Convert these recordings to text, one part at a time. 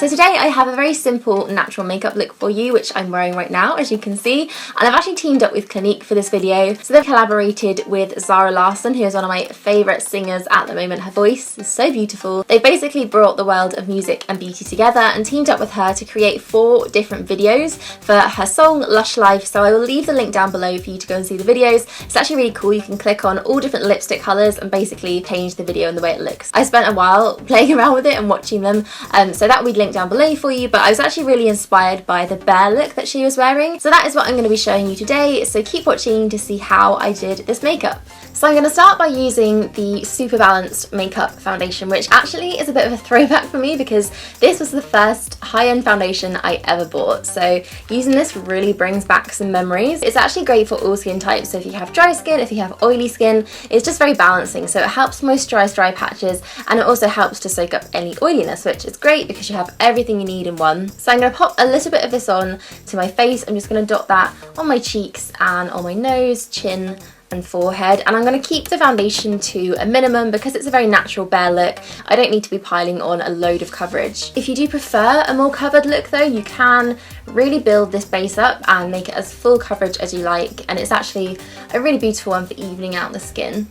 So today I have a very simple natural makeup look for you, which I'm wearing right now, as you can see. And I've actually teamed up with Clinique for this video. So they've collaborated with Zara Larsson, who is one of my favourite singers at the moment. Her voice is so beautiful. They basically brought the world of music and beauty together and teamed up with her to create 4 different videos for her song Lush Life. So I will leave the link down below for you to go and see the videos. It's actually really cool. You can click on all different lipstick colours and basically change the video and the way it looks. I spent a while playing around with it and watching them, so that will be linked down below for you, but I was actually really inspired by the bear look that she was wearing. So that is what I'm going to be showing you today, so keep watching to see how I did this makeup. So I'm going to start by using the Superbalanced makeup foundation, which actually is a bit of a throwback for me because this was the first high-end foundation I ever bought. So using this really brings back some memories. It's actually great for all skin types, so if you have dry skin, if you have oily skin, it's just very balancing. So it helps moisturize dry patches and it also helps to soak up any oiliness, which is great because you have everything you need in one. So I'm going to pop a little bit of this on to my face. I'm just going to dot that on my cheeks and on my nose, chin and forehead, and I'm going to keep the foundation to a minimum because it's a very natural bare look. I don't need to be piling on a load of coverage. If you do prefer a more covered look though, you can really build this base up and make it as full coverage as you like, and it's actually a really beautiful one for evening out the skin.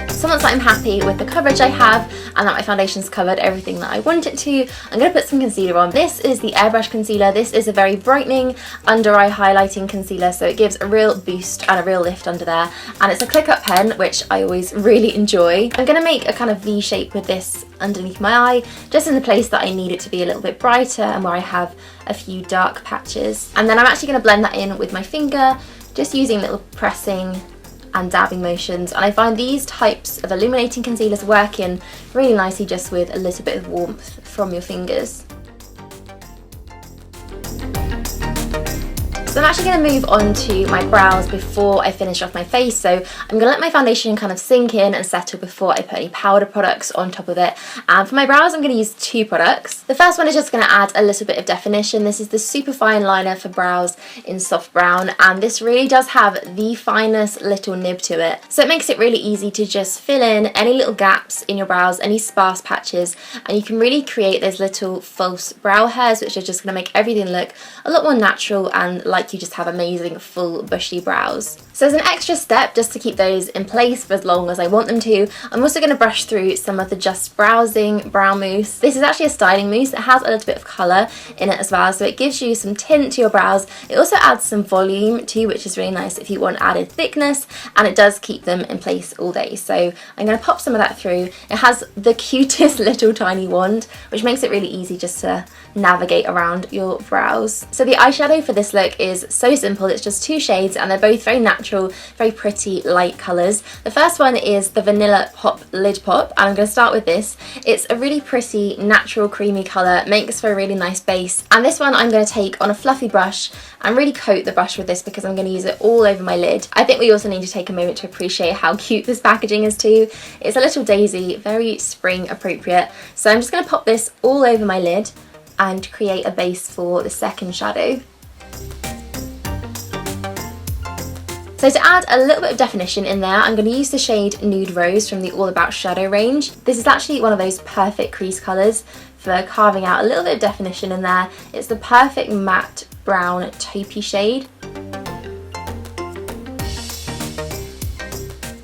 So once I'm happy with the coverage I have and that my foundation's covered everything that I want it to, I'm going to put some concealer on. This is the Airbrush concealer. This is a very brightening under eye highlighting concealer, so it gives a real boost and a real lift under there, and it's a click up pen, which I always really enjoy. I'm going to make a kind of V shape with this underneath my eye, just in the place that I need it to be a little bit brighter and where I have a few dark patches. And then I'm actually going to blend that in with my finger, just using little pressing and dabbing motions, and I find these types of illuminating concealers work in really nicely just with a little bit of warmth from your fingers. So I'm actually going to move on to my brows before I finish off my face. So I'm going to let my foundation kind of sink in and settle before I put any powder products on top of it. And for my brows, I'm going to use 2 products. The first one is just going to add a little bit of definition. This is the Superfine liner for brows in soft brown, and this really does have the finest little nib to it. So it makes it really easy to just fill in any little gaps in your brows, any sparse patches, and you can really create those little false brow hairs, which are just going to make everything look a lot more natural and like you just have amazing full bushy brows. So as an extra step, just to keep those in place for as long as I want them to, I'm also going to brush through some of the Just Browsing brow mousse. This is actually a styling mousse. It has a little bit of colour in it as well, so it gives you some tint to your brows. It also adds some volume too, which is really nice if you want added thickness, and it does keep them in place all day. So I'm going to pop some of that through. It has the cutest little tiny wand, which makes it really easy just to navigate around your brows. So the eyeshadow for this look is so simple. It's just 2 shades and they're both very natural, very pretty light colours. The first one is the Vanilla Pop Lid Pop, and I'm going to start with this. It's a really pretty natural creamy colour, makes for a really nice base, and this one I'm going to take on a fluffy brush and really coat the brush with this because I'm going to use it all over my lid. I think we also need to take a moment to appreciate how cute this packaging is too. It's a little daisy, very spring appropriate, so I'm just going to pop this all over my lid and create a base for the second shadow. So to add a little bit of definition in there, I'm going to use the shade Nude Rose from the All About Shadow range. This is actually one of those perfect crease colours for carving out a little bit of definition in there. It's the perfect matte brown taupey shade.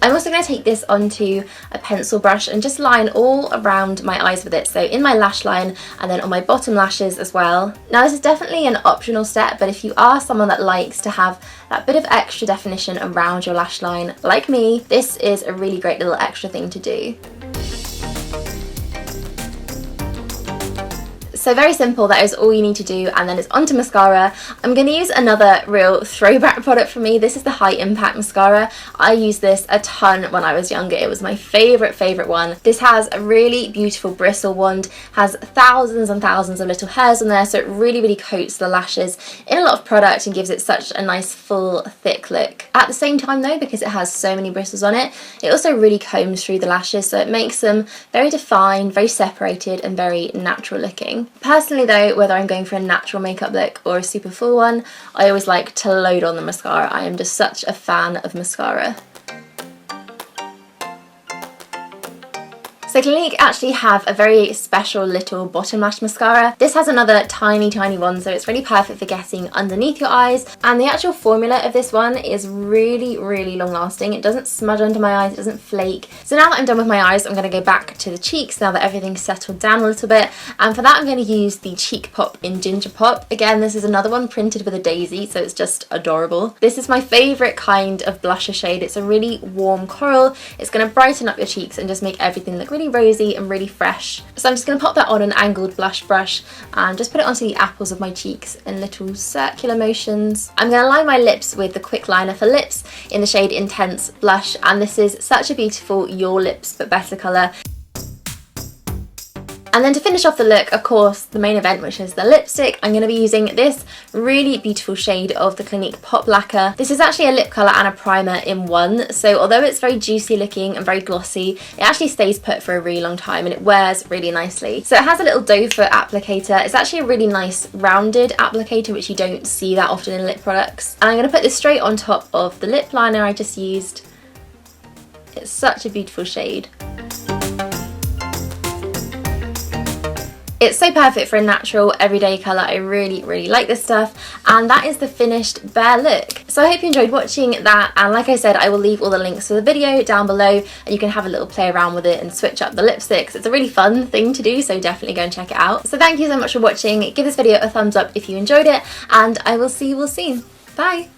I'm also going to take this onto a pencil brush and just line all around my eyes with it, so in my lash line and then on my bottom lashes as well. Now this is definitely an optional step, but if you are someone that likes to have that bit of extra definition around your lash line like me, this is a really great little extra thing to do. So very simple, that is all you need to do, and then it's onto mascara. I'm going to use another real throwback product for me. This is the High Impact Mascara. I used this a ton when I was younger. It was my favourite one. This has a really beautiful bristle wand, has thousands and thousands of little hairs on there, so it really coats the lashes in a lot of product and gives it such a nice full thick look. At the same time though, because it has so many bristles on it, it also really combs through the lashes, so it makes them very defined, very separated and very natural looking. Personally though, whether I'm going for a natural makeup look or a super full one, I always like to load on the mascara. I am just such a fan of mascara. So Clinique actually have a very special little bottom lash mascara. This has another tiny one, so it's really perfect for getting underneath your eyes, and the actual formula of this one is really long lasting. It doesn't smudge under my eyes, it doesn't flake. So now that I'm done with my eyes, I'm going to go back to the cheeks now that everything's settled down a little bit, and for that I'm going to use the Cheek Pop in Ginger Pop. Again, this is another one printed with a daisy, so it's just adorable. This is my favourite kind of blusher shade. It's a really warm coral. It's going to brighten up your cheeks and just make everything look really rosy and really fresh. So I'm just going to pop that on an angled blush brush and just put it onto the apples of my cheeks in little circular motions. I'm going to line my lips with the Quickliner for Lips in the shade Intense Blush, and this is such a beautiful Your Lips But Better colour. And then to finish off the look, of course, the main event, which is the lipstick, I'm going to be using this really beautiful shade of the Clinique Pop Lacquer. This is actually a lip colour and a primer in one, so although it's very juicy looking and very glossy, it actually stays put for a really long time and it wears really nicely. So it has a little doe foot applicator. It's actually a really nice rounded applicator, which you don't see that often in lip products. And I'm going to put this straight on top of the lip liner I just used. It's such a beautiful shade. It's so perfect for a natural everyday colour. I really like this stuff, and that is the finished bare look. So I hope you enjoyed watching that, and like I said, I will leave all the links to the video down below and you can have a little play around with it and switch up the lipsticks. It's a really fun thing to do, so definitely go and check it out. So thank you so much for watching. Give this video a thumbs up if you enjoyed it, and I will see you all soon. Bye!